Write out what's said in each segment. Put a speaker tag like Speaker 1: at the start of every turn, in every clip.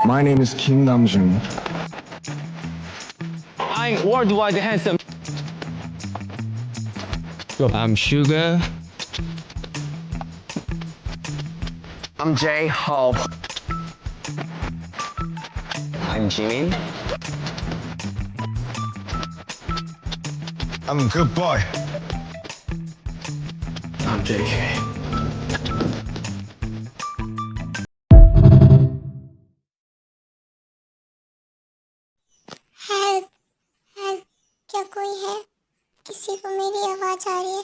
Speaker 1: My name is Kim Namjoon.
Speaker 2: I'm worldwide handsome. I'm Sugar.
Speaker 3: I'm Jay Hope.
Speaker 2: I'm Jimin.
Speaker 1: I'm a good boy.
Speaker 3: I'm JK.
Speaker 4: Help help, क्या कोई है? किसी को मेरी आवाज़ आ रही है।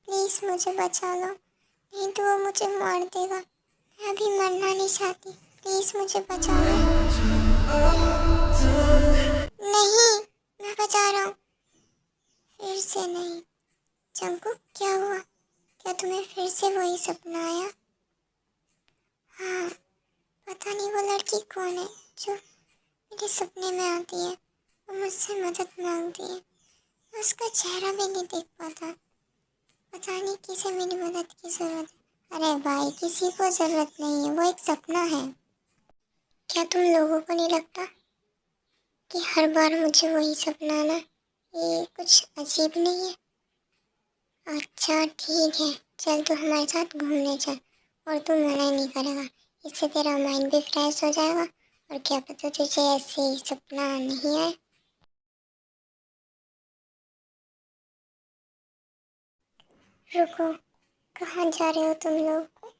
Speaker 4: प्लीज़ मुझे बचा लो, नहीं तो वो मुझे मार देगा। मैं अभी मरना नहीं चाहती, प्लीज़ मुझे बचा लो। नहीं, मैं बचा रहा हूँ। फिर से नहीं। जंकू, क्या हुआ? क्या तुम्हें फिर से वही सपना आया? हाँ, पता नहीं वो लड़की कौन है जो मेरे सपने में आती है और मुझसे मदद मांगती है। मैं उसका चेहरा भी नहीं देख पाता। पता नहीं किसे मेरी मदद की ज़रूरत है। अरे भाई, किसी को ज़रूरत नहीं है, वो एक सपना है। क्या तुम लोगों को नहीं लगता कि हर बार मुझे वही सपना आना ये कुछ अजीब नहीं है? अच्छा ठीक है, चल तू हमारे साथ घूमने चल, और तू मना नहीं करेगा। इससे तेरा माइंड भी फ्रेश हो जाएगा, और क्या पता तुझे ऐसे ही सपना नहीं आए। रुको, कहाँ जा रहे हो तुम लोग?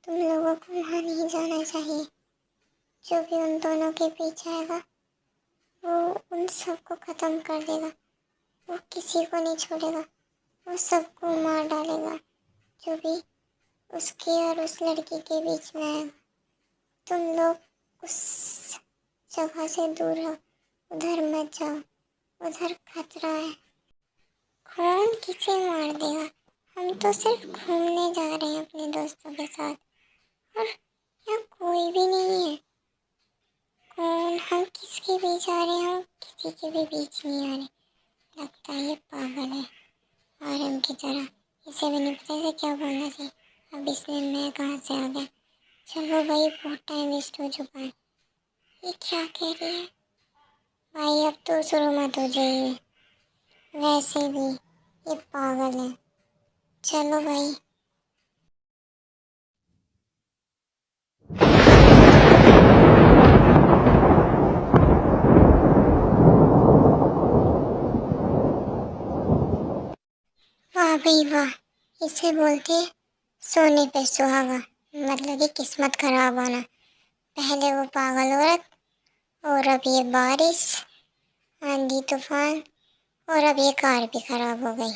Speaker 4: तुम लोगों को वहाँ नहीं जाना चाहिए। जो भी उन दोनों के पीछे आएगा वो उन सबको ख़त्म कर देगा। वो किसी को नहीं छोड़ेगा, वो सबको मार डालेगा जो भी उसके और उस लड़की के बीच में आएगा। तुम लोग उस जगह से दूर रहो, उधर मत जाओ, उधर खतरा है। कौन किसे मार देगा? हम तो सिर्फ घूमने जा रहे हैं अपने दोस्तों के साथ, और यहाँ कोई भी नहीं है। कौन, हम किसके बीच आ रहे हैं? हम किसी के भी बीच नहीं आ रहे। लगता है ये पागल है, आरएम की तरह। इसे भी नहीं पता इसे क्या बोलना चाहिए। अब इसने मैं कहाँ से आ गया? चलो भाई, बहुत टाइम वेस्ट हो चुका है। ये क्या कह रही है? भाई अब तो शुरू मत हो जाइए, वैसे भी ये पागल है। चलो भाई। वाह भाई वाह, इसे बोलते हैं सोने पे सुहागा, मतलब कि किस्मत खराब होना। पहले वो पागल औरत, और अब ये बारिश, आंधी तूफान, और अब ये कार भी खराब हो गई।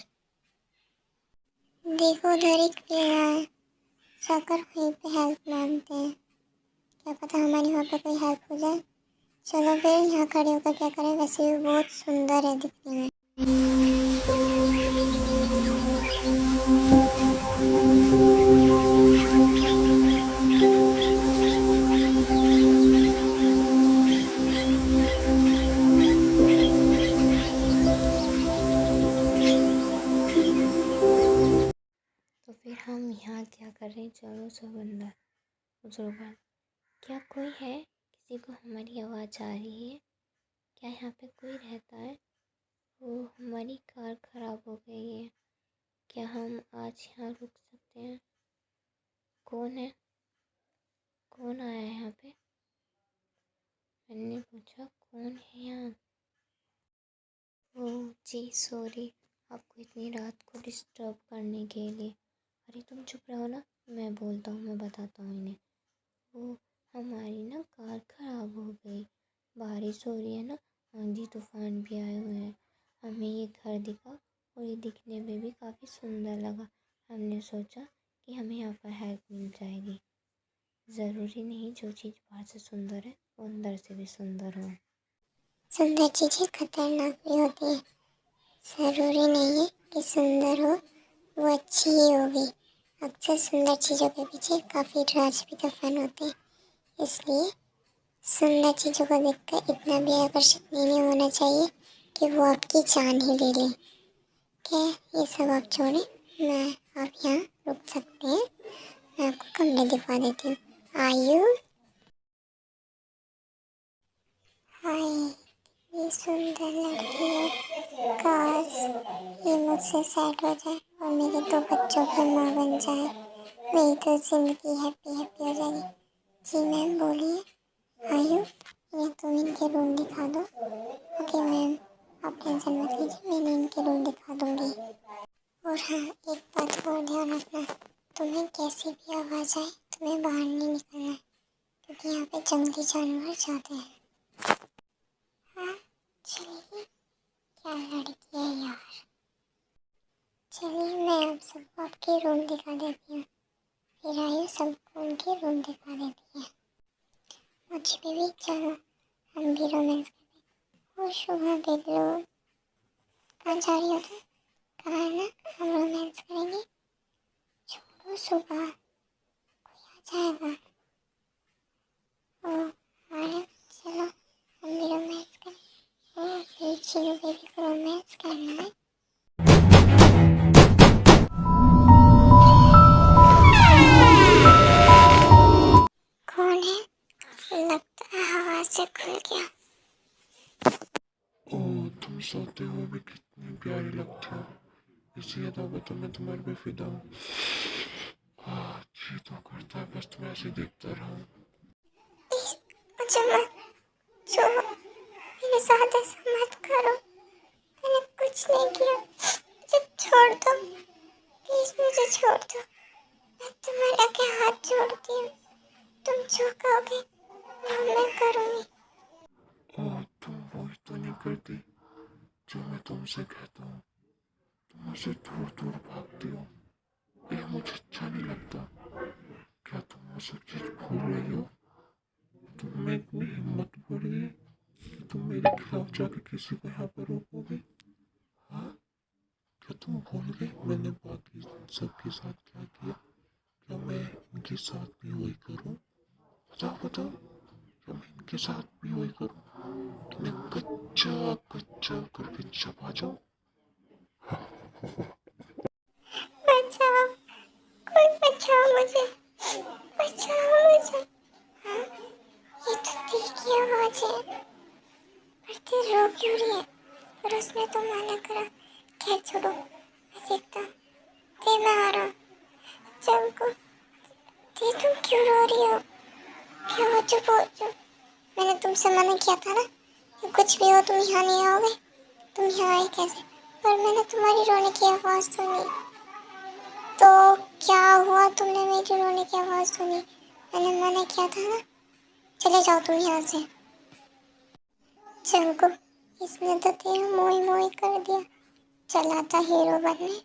Speaker 4: देखो उधर एक पेड़ है, जाकर वहीं पे हेल्प मांगते हैं। क्या पता हमारी वहाँ पे कोई हेल्प हो जाए। चलो फिर, यहाँ खड़े होकर क्या करें? वैसे भी बहुत सुंदर है दिखने में।
Speaker 5: तो फिर हम यहाँ क्या कर रहे हैं? चलो सब अंदर। बुजुर्ग, क्या कोई है? किसी को हमारी आवाज़ आ रही है? क्या यहाँ पे कोई रहता है? वो हमारी कार ख़राब हो गई है, क्या हम आज यहाँ रुक सकते हैं? कौन है? कौन आया है यहाँ पे? मैंने पूछा कौन है यहाँ? ओह जी सॉरी, आपको इतनी रात को डिस्टर्ब करने के लिए। अरे तुम चुप रहो ना, मैं बोलता हूँ, मैं बताता हूँ इन्हें। वो हमारी ना कार ख़राब हो गई, बारिश हो रही है ना, आंधी तूफान भी आए हुए हैं। हमें ये घर दिखा और ये दिखने में भी काफ़ी सुंदर लगा। हमने सोचा कि हमें यहाँ पर हेल्प मिल जाएगी। ज़रूरी नहीं जो चीज़ बाहर से सुंदर है वो अंदर से भी सुंदर हो।
Speaker 4: सुंदर चीज़ें खतरनाक भी होती है। ज़रूरी नहीं है कि सुंदर हो वो अच्छी ही होगी। अक्सर सुंदर चीज़ों के पीछे काफ़ी राज भी दफन होते हैं। इसलिए सुंदर चीज़ों को देखकर इतना भी आकर्षित नहीं होना चाहिए कि वो आपकी जान ही ले लें। क्या ये सब आप छोड़ें, मैं आप यहाँ रुक सकते हैं। मैं आपको कमरे दिखा देती हूँ। आयु सुंदर लड़की है। काश ये मुझसे सेट हो जाए और मेरे 2 बच्चों की माँ बन जाए। मेरी तो जिंदगी हैप्पी हैप्पी हो जाएगी। जी मैम बोलिए। आयु ये तुम इनके रूम दिखा दो। ओके मैम, आप टेंशन मत लीजिए, मैं इनके रूम दिखा दूँगी। और हाँ, एक बात और ध्यान रखना, तुम्हें कैसी भी आवाज़ आए तुम्हें बाहर नहीं निकलना है, क्योंकि यहाँ पे जंगली जानवर ज़्यादा हैं। हाँ चलिए, क्या लड़की है यार। चलिए मैं आप सबको आपके रूम दिखा देती हूँ। फिर आयु सबको उनके रूम दिखा देती है। मुझे भी चलो, हम भी रोमांस करते। और शुभ देख लो, कहाँ जा रही हो तुम? कहा है ना हम रोमांस करेंगे। छोड़ो सुबह, कोई आ जाएगा। ओ अरे चलो हम भी रोमांस करें। ओ फिर चीनू बेबी को रोमांस करना है। कौन है? लगता है हवा से खुल गया।
Speaker 6: ओह, तुम सोते हुए कितनी प्यारी लगती हो। इसी अदावत में तुम्हारे पे फिदा हूँ। जी तो करता है बस तुम्हें ऐसे देखता रहूं।
Speaker 4: मुझे मत छो, मेरे साथ ऐसा मत करो, मैंने कुछ नहीं किया, मुझे छोड़ दो प्लीज, मुझे छोड़ दो। मैं तुम्हारे आगे हाथ जोड़ती हूँ, तुम जो कहोगे वो मैं करूँगी।
Speaker 6: ओह, तुम वही तो नहीं करती जो मैं तुमसे कहता हूँ। तुम मुझसे दूर दूर भागती हो, ये मुझे अच्छा नहीं लगता। क्या तुम वो सब चीज भूल रही हो? तुम में इतनी हिम्मत बढ़ी है कि तुम मेरे खिलाफ जाके किसी को यहाँ पर रोकोगे? हाँ, क्या तुम भूल गए मैंने बाकी सबके साथ क्या किया? क्या मैं इनके साथ भी वही करूँ? बताओ बताओ, क्या मैं इनके साथ भी वही करूँ? तुम्हें कच्चा कच्चा करके चबा जाऊँ?
Speaker 4: बचाओ, कोई बचाओ मुझे, बचाओ मुझे। हाँ, ये तो तीखी आवाज है, पर तू रो क्यों रही है? पर उसने तो मना करा। खैर छोड़ो, मैं देखता हूँ। दे मैं आ रहा हूँ। चंको, दे तुम क्यों रो रही हो? क्यों हो? चुप हो चुप। मैंने तुमसे मना किया था ना कि कुछ भी हो तुम यहाँ नहीं आओगे। तुम यहाँ आए कैसे? पर मैंने तुम्हारी रोने की आवाज़ सुनी। तो क्या हुआ, तुमने मेरी रोने की आवाज़ सुनी? मैंने मना किया था ना। चले जाओ तुम यहाँ से। चंको, इसने तो तेरा मोही मोही कर दिया। चला था हीरो बनने,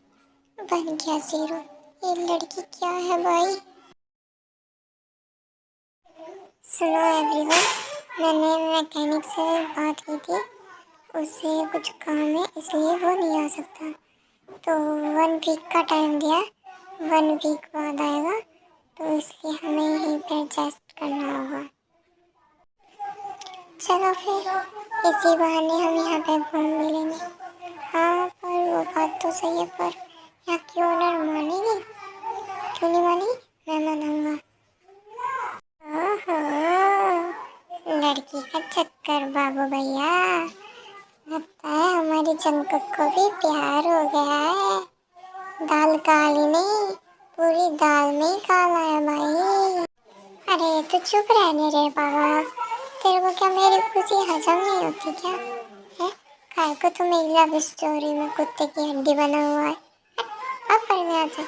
Speaker 4: बन गया जीरो। ये लड़की क्या है भाई? सुनो एवरीवन, मैंने मैकेनिक से बात की थी, उससे कुछ काम है इसलिए वो नहीं आ सकता। तो 1 वीक का टाइम दिया, 1 वीक बाद आएगा, तो इसलिए हमें यहीं पर एडजस्ट करना होगा। चलो फिर इसी बहाने हम यहाँ पे घूम मिलेंगे। हाँ पर वो बात तो सही है, पर यहाँ की ओनर मानेगी? क्यों नहीं मानेगी? मैं मनाऊंगा। ओहो, लड़की का चक्कर बाबू भैया, लगता है हमारी चंपक को भी प्यार हो गया है। दाल काली नहीं, पूरी दाल में ही काला है भाई। अरे तो चुप रहने रे बाबा, तेरे को क्या मेरी खुशी हजम नहीं होती क्या है? काय को तुम एक लव स्टोरी में कुत्ते की हड्डी बना हुआ है। अब पढ़ने आते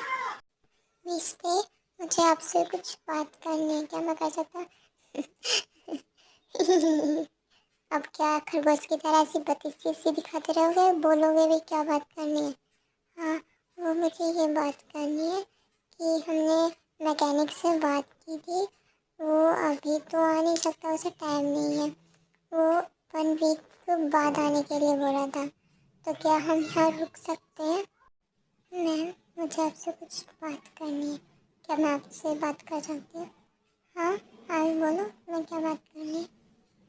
Speaker 4: मिस्ते, मुझे आपसे कुछ बात करनी है, क्या मैं कर सकता हूँ? अब क्या खरगोश की तरह ऐसी बत्तीसी दिखाते रहोगे? बोलोगे भी क्या बात करनी है? हाँ, वो मुझे ये बात करनी है कि हमने मैकेनिक से बात की थी, वो अभी तो आ नहीं सकता, उसे टाइम नहीं है। वो 1 वीक बाद आने के लिए बोला था, तो क्या हम यहाँ रुक सकते हैं? मैम, मुझे आपसे कुछ बात करनी है, क्या मैं आपसे बात कर सकती हूँ? हाँ आगे बोलो, मैं क्या बात करनी है?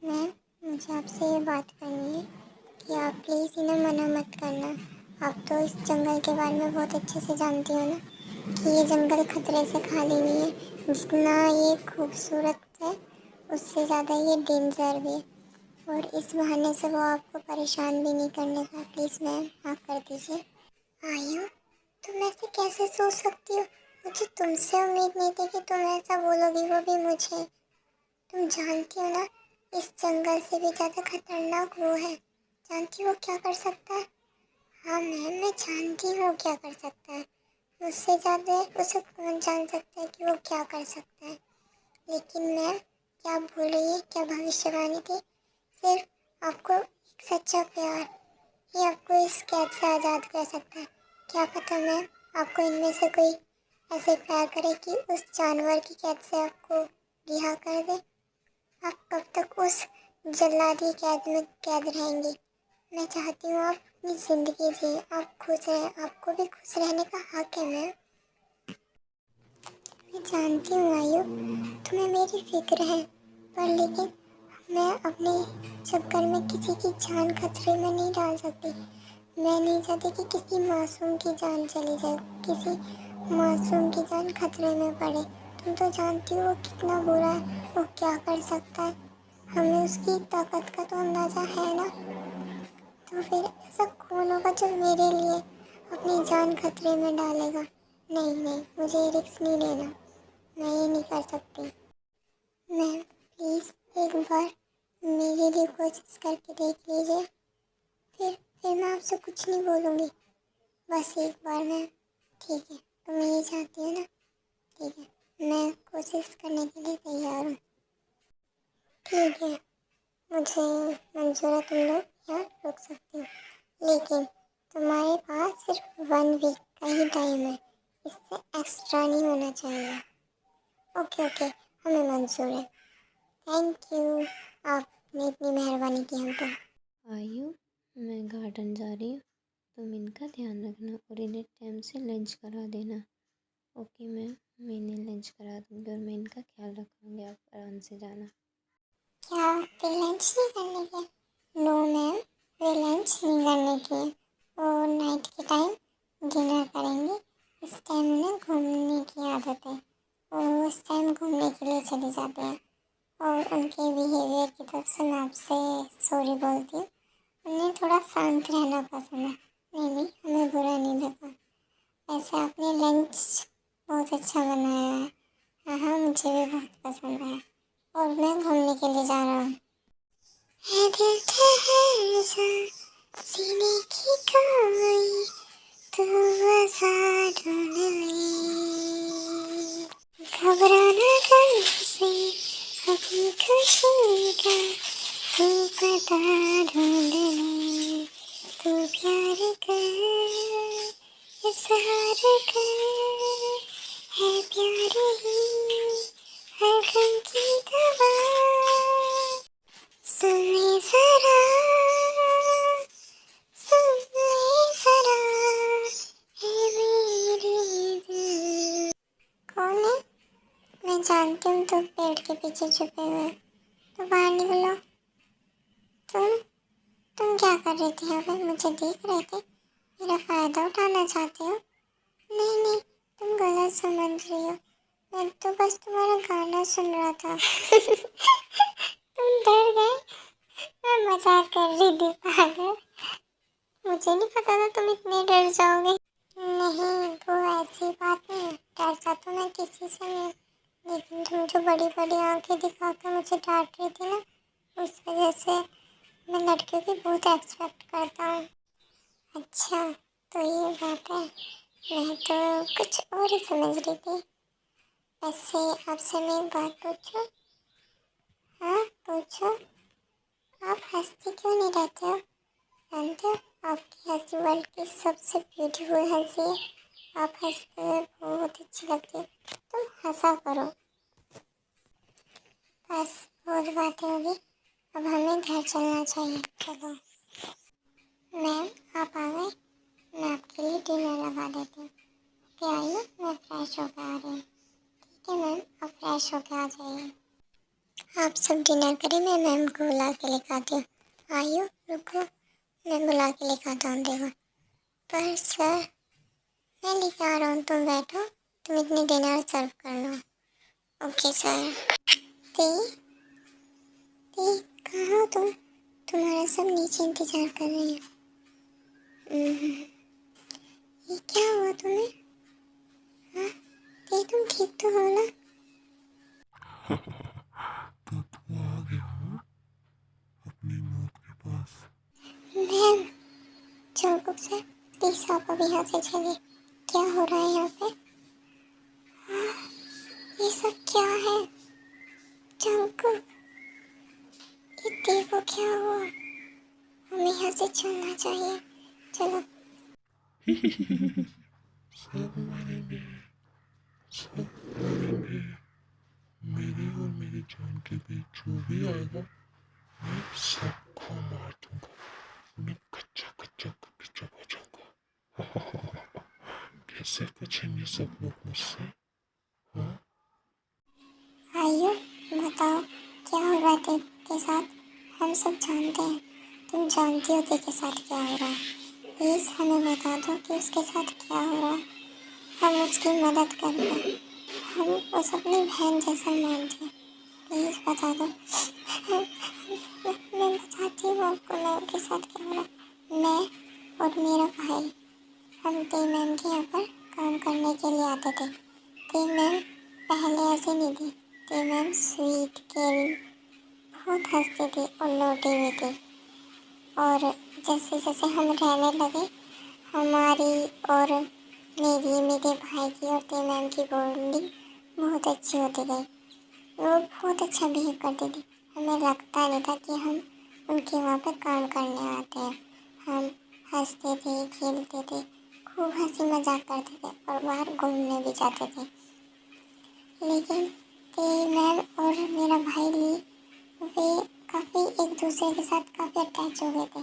Speaker 4: मैम, मुझे आपसे ये बात करनी है कि आप प्लीज़ इन्हें मना मत करना। आप तो इस जंगल के बारे में बहुत अच्छे से जानती हो ना, कि ये जंगल खतरे से खाली नहीं है। जितना ये खूबसूरत है उससे ज़्यादा ये डेंजर भी है। और इस बहाने से वो आपको परेशान भी नहीं करने का। प्लीज़ मैम माफ़ कर दीजिए। आयु, तुम ऐसे कैसे सोच सकती हो? मुझे तुमसे उम्मीद नहीं थी कि तुम ऐसा बोलोगी, वो भी मुझे। तुम जानती हो ना, इस जंगल से भी ज़्यादा खतरनाक वो है। जानती हो क्या कर सकता है? हाँ मैम, मैं जानती हूँ क्या कर सकता है। मुझसे ज़्यादा उसे कौन जान सकता है कि वो क्या कर सकता है। लेकिन मैम, क्या आप भूल रही है, क्या भविष्यवाणी थी? सिर्फ आपको एक सच्चा प्यार ही आपको इस कैद से आज़ाद कर सकता है। क्या पता मैम, आपको इनमें से कोई ऐसे प्यार करे कि उस जानवर की कैद से आपको रिहा कर दे। आप कब तक उस जल्लादी कैद में कैद रहेंगी? मैं चाहती हूँ आप अपनी ज़िंदगी जिए, आप खुश रहें। आपको भी खुश रहने का हक है मैम। मैं जानती हूँ आयु, तुम्हें मेरी फिक्र है, पर लेकिन मैं अपने चक्कर में किसी की जान खतरे में नहीं डाल सकती। मैं नहीं चाहती कि किसी मासूम की जान चली जाए, किसी मासूम की जान खतरे में पड़े। तुम तो जानती हो वो कितना बुरा है, वो क्या कर सकता है। हमें उसकी ताकत का तो अंदाज़ा है ना। तो फिर ऐसा कौन होगा जो मेरे लिए अपनी जान खतरे में डालेगा? नहीं नहीं, मुझे रिस्क नहीं लेना, मैं ये नहीं कर सकती। मैम प्लीज़ एक बार मेरे लिए कोशिश करके देख लीजिए। फिर मैं आपसे कुछ नहीं बोलूँगी, बस एक बार मैम। ठीक है, तुम ये चाहती हो ना? ठीक है, मैं कोशिश करने के लिए तैयार हूँ। ठीक है, मुझे मंजूर है, तुम लोग यहाँ रुक सकते हो, लेकिन तुम्हारे पास सिर्फ 1 वीक का ही टाइम है, इससे एक्स्ट्रा नहीं होना चाहिए। ओके ओके, हमें मंजूर है। थैंक यू, आपने इतनी मेहरबानी की हम पर।
Speaker 5: आयु, मैं गार्डन जा रही हूँ, तुम इनका ध्यान रखना और इन्हें टाइम से लंच करा देना। ओके मैम, मैं इन्हें लंच करा दूँगी और मैं इनका ख्याल रखूँगी, आप आराम से जाना।
Speaker 4: क्या वे लंच नहीं करने के? नो मैम, वे लंच नहीं करने के, वो नाइट के टाइम डिनर करेंगे। इस टाइम उन्हें घूमने की आदत है, वो उस टाइम घूमने के लिए चले जाते हैं। और उनके बिहेवियर की तरफ से मैं आपसे सॉरी बोलती हूँ। उन्हें थोड़ा शांत रहना पसंद है। नहीं नहीं, हमें बुरा नहीं लगा। वैसे आपने लंच बहुत अच्छा बनाया है। हाँ हाँ, मुझे भी बहुत पसंद है। और मैं घूमने के लिए जा रहा हूँ। है दिल ठहर जा, सीने की कोई तू आज़ाद ढूंढ ले। घबराना गम से अपनी खुशी का तू पता ढूंढ ले। तू प्यार कर, इज़हार कर, है प्यार ही हर गम की दवा। सुन ले ज़रा, सुन ले ज़रा, है मेरे दिल। कौन है? मैं जानती हूँ तुम पेड़ के पीछे छुपे हुए हो, तो बाहर निकलो। तुम क्या कर रही थी? अभी मुझे देख रहे थे, मेरा फ़ायदा उठाना चाहते हो? नहीं नहीं, तुम गलत समझ रही हो, मैं तो बस तुम्हारा गाना सुन रहा था। तुम डर गए? मैं मजाक कर रही थी पागल, मुझे नहीं पता था तुम इतने डर जाओगे। नहीं, वो ऐसी बात नहीं है, डरता तो मैं किसी से नहीं, लेकिन तुम जो बड़ी बड़ी आंखें दिखा कर मुझे डांट रही थी ना, उस वजह से मैं लड़कियों की बहुत एक्सपेक्ट करता हूँ। अच्छा, तो ये बात है, मैं तो कुछ और ही समझ रही थी। वैसे आपसे मैं एक बात पूछूं? हाँ पूछो। आप हंसती क्यों नहीं रहते हो? जानते हो, आपकी हंसी वर्ल्ड की सबसे ब्यूटीफुल हंसी है। आप हंसते हुए बहुत अच्छी लगती है, तुम हंसा करो। बस बहुत बातें होगी, अब हमें घर चलना चाहिए। चलो मैम, आप आ गए, मैं आपके लिए डिनर लगा देती हूँ। ओके आइए, मैं फ्रेश होकर आ रही हूँ। ठीक है मैम, आप फ्रेश होकर आ जाइए। आप सब डिनर करें, मैं मैम को बुला के लेकर आती हूँ। आइयो रुको, मैं बुला के लेकर आता हूँ। देखो पर सर, मैं लेके आ रहा हूँ, तुम बैठो, तुम इतनी डिनर सर्व कर लो। Okay sir. ती ती, कहाँ हो तुम? सब नीचे इंतजार कर रहे हैं। ये क्या हुआ तुम्हें? हाँ, ये तुम ठीक तो हो ना?
Speaker 6: तो तू आ गया हाँ? अपनी मौत के पास।
Speaker 4: मैम, चौकुप से प्लीज आप अभी यहाँ से चलिए। क्या हो रहा है यहाँ पे? हाँ, ये सब क्या है? चौकुप, ये देखो क्या हुआ। हमें यहाँ से चलना चाहिए। चलो।
Speaker 6: सब मरेंगे, सब मरेंगे। मेरे और मेरी जान के बीच जो भी आएगा मैं सबको मार दूंगा, उन्हें कच्चा कच्चा कभी चबा जाऊंगा। कैसे बचेंगे सब लोग मुझसे हाँ?
Speaker 4: आइयो, बताओ क्या हो रहा है तेरे साथ? हम सब जानते हैं, तुम जानती हो तेरे साथ क्या हो रहा है। प्लीज़ हमें बता दो कि उसके साथ क्या हो रहा है। हम उसकी मदद करेंगे। हम उस अपनी बहन जैसा मानते हैं। प्लीज़ बता दो। मैं बताती हूँ आपको मैं उनके साथ क्या हो रहा है। मैं और मेरा भाई, हम ते मैम के यहाँ पर काम करने के लिए आते थे। ते मैम पहले ऐसे नहीं थी। ते मैम स्वीट, केयरिंग, बहुत हंसती थी और नोटी भी थी। और जैसे जैसे हम रहने लगे, हमारी और मेरे भाई की और ते मैम की बॉन्डिंग बहुत अच्छी होती गई। वो बहुत अच्छा बिहेव करती थी। हमें लगता नहीं था कि हम उनके वहाँ पे काम करने आते हैं। हम हंसते थे, खेलते थे, खूब हंसी मजाक करते थे और बाहर घूमने भी जाते थे। लेकिन ते मैम और मेरा भाई ली, वे काफ़ी एक दूसरे के साथ काफ़ी अटैच हो गए थे।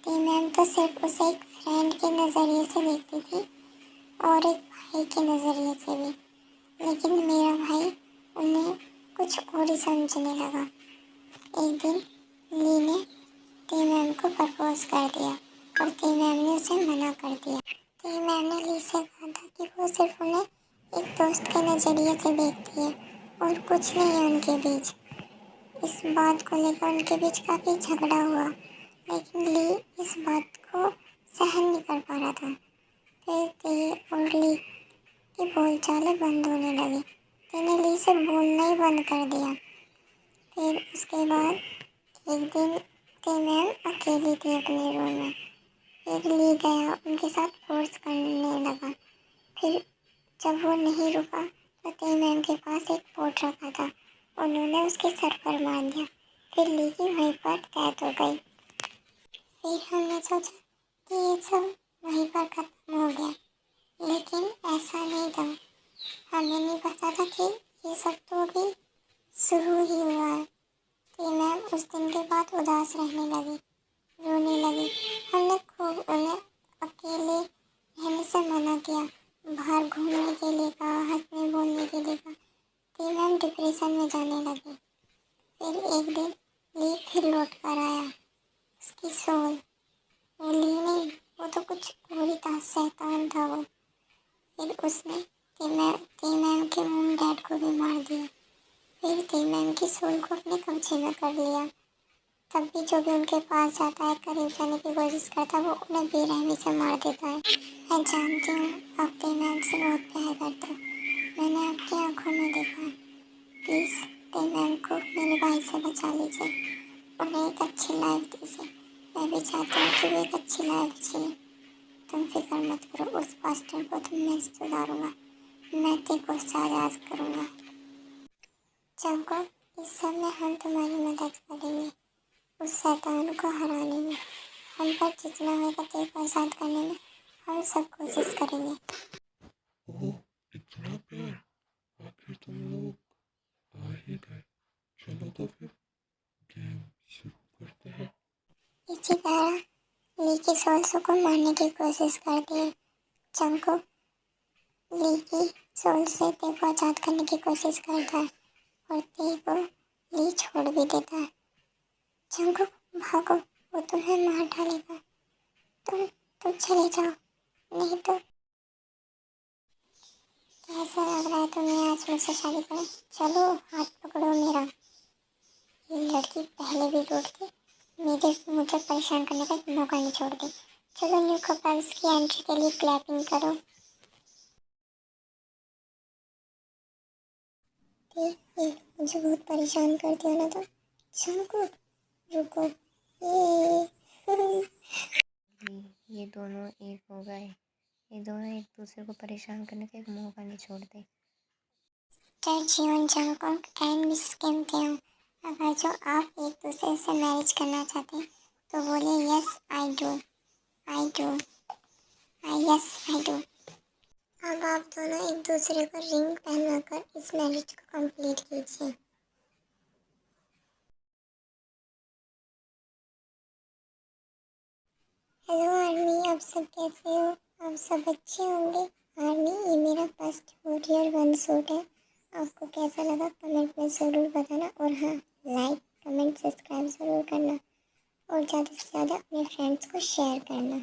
Speaker 4: ते मैम तो सिर्फ उसे एक फ्रेंड के नज़रिए से देखती थी और एक भाई के नज़रिए से भी। लेकिन मेरा भाई उन्हें कुछ और ही समझने लगा। एक दिन ली ने ते मैम को प्रपोज कर दिया और ते मैम ने उसे मना कर दिया। ते मैम ने ली से कहा था कि वो सिर्फ उन्हें एक दोस्त के नज़रिए से देखती है और कुछ नहीं है उनके बीच। इस बात को लेकर उनके बीच काफ़ी झगड़ा हुआ, लेकिन ली इस बात को सहन नहीं कर पा रहा था। फिर ते और ली की बोलचालें बंद होने लगी। ते ने ली से बोलना ही बंद कर दिया। फिर उसके बाद एक दिन ते मैम अकेली थी अपने रूम में। फिर ली गया उनके साथ फोर्स करने लगा। फिर जब वो नहीं रुका तो ते मैम के पास एक पोट रखा था, उन्होंने उसके सर पर मार दिया। फिर ली की वहीं पर कैद हो गई। फिर हमने सोचा कि ये सब वहीं पर खत्म हो गया, लेकिन ऐसा नहीं था। हमें नहीं पता था कि ये सब तो अभी शुरू ही हुआ है। तो मैम उस दिन के बाद उदास रहने लगी, रोने लगी। हमने खूब उन्हें अकेले रहने से मना किया, बाहर घूमने के लिए कहा, हंसने बोलने के लिए कहा। तो मैम डिप्रेशन में जाने लगी। फिर एक दिन ली फिर लौट कर आया, उसकी सोल। वो ली नहीं, वो तो कुछ और ही था, शैतान था वो। फिर उसने ते मैम के मॉम डैड को भी मार दिया। फिर ते मैम की सोल को अपने कब्जे में कर लिया। तब भी जो भी उनके पास जाता है, करीब जाने की कोशिश करता है, वो उन्हें बेरहमी से मार देता है। मैं जानती हूँ आप ते मैम से बहुत प्यार करते हो, मैंने आपकी आंखों में देखा। प्लीज़ ते मैम को मेरे भाई से बचा लीजिए, उन्हें एक अच्छी लाइफ दीजिए। मैं भी चाहती हूँ कि वो एक अच्छी लाइफ जिए। तुम फिक्र मत करो, उस पास्टर को तो मैं सुधारूंगा, मैं तेरे को आज़ाद करूँगा। चंको, इस सब में हम तुम्हारी मदद करेंगे, उस शैतान को हराने में। हम पर जितना होगा तेरे को आज़ाद करने में हम सब कोशिश करेंगे।
Speaker 6: ओह इतना प्यार, आखिर तुम लोग आ ही गए। चलो तो फिर गेम शुरू करते हैं।
Speaker 4: इसी तरह ली की सोल्स को मारने की कोशिश करती है। चंको ली की सोल से तेरे को आज़ाद करने की कोशिश करता है और तेरे को ली छोड़ भी देता है। चंको भागो, वो तुम्हें मार डालेगा। तुम चले जाओ, नहीं तो। कैसा लग रहा है तुम्हें आज मुझसे शादी करें? चलो हाथ पकड़ो मेरा। ये लड़की पहले भी रूठ थी, मुझे परेशान करने का मौका नहीं छोड़ती। चलो न्यू कपल्स की एंट्री के लिए क्लैपिंग करो। ये मुझे बहुत परेशान करती हो ना तो जंकुक रुको
Speaker 5: ये दोनों एक हो गए। ये दोनों एक दूसरे को परेशान करने का एक मौका नहीं छोड़ते।
Speaker 4: जीवन जंकुक एंड मिस किम टेओ, अगर जो आप एक दूसरे से मैरिज करना चाहते हैं तो बोले yes I do, I do, yes I do. अब आप दोनों एक दूसरे को रिंग पहनाकर इस मैरिज को कंप्लीट कीजिए। हेलो आर्मी, आप सब कैसे हो? आप सब अच्छे होंगे। आर्मी, ये मेरा फर्स्ट ईयर 1 सूट है। आपको कैसा लगा कमेंट में ज़रूर बताना। और हाँ, लाइक कमेंट सब्सक्राइब ज़रूर करना और ज़्यादा से ज़्यादा अपने फ्रेंड्स को शेयर करना।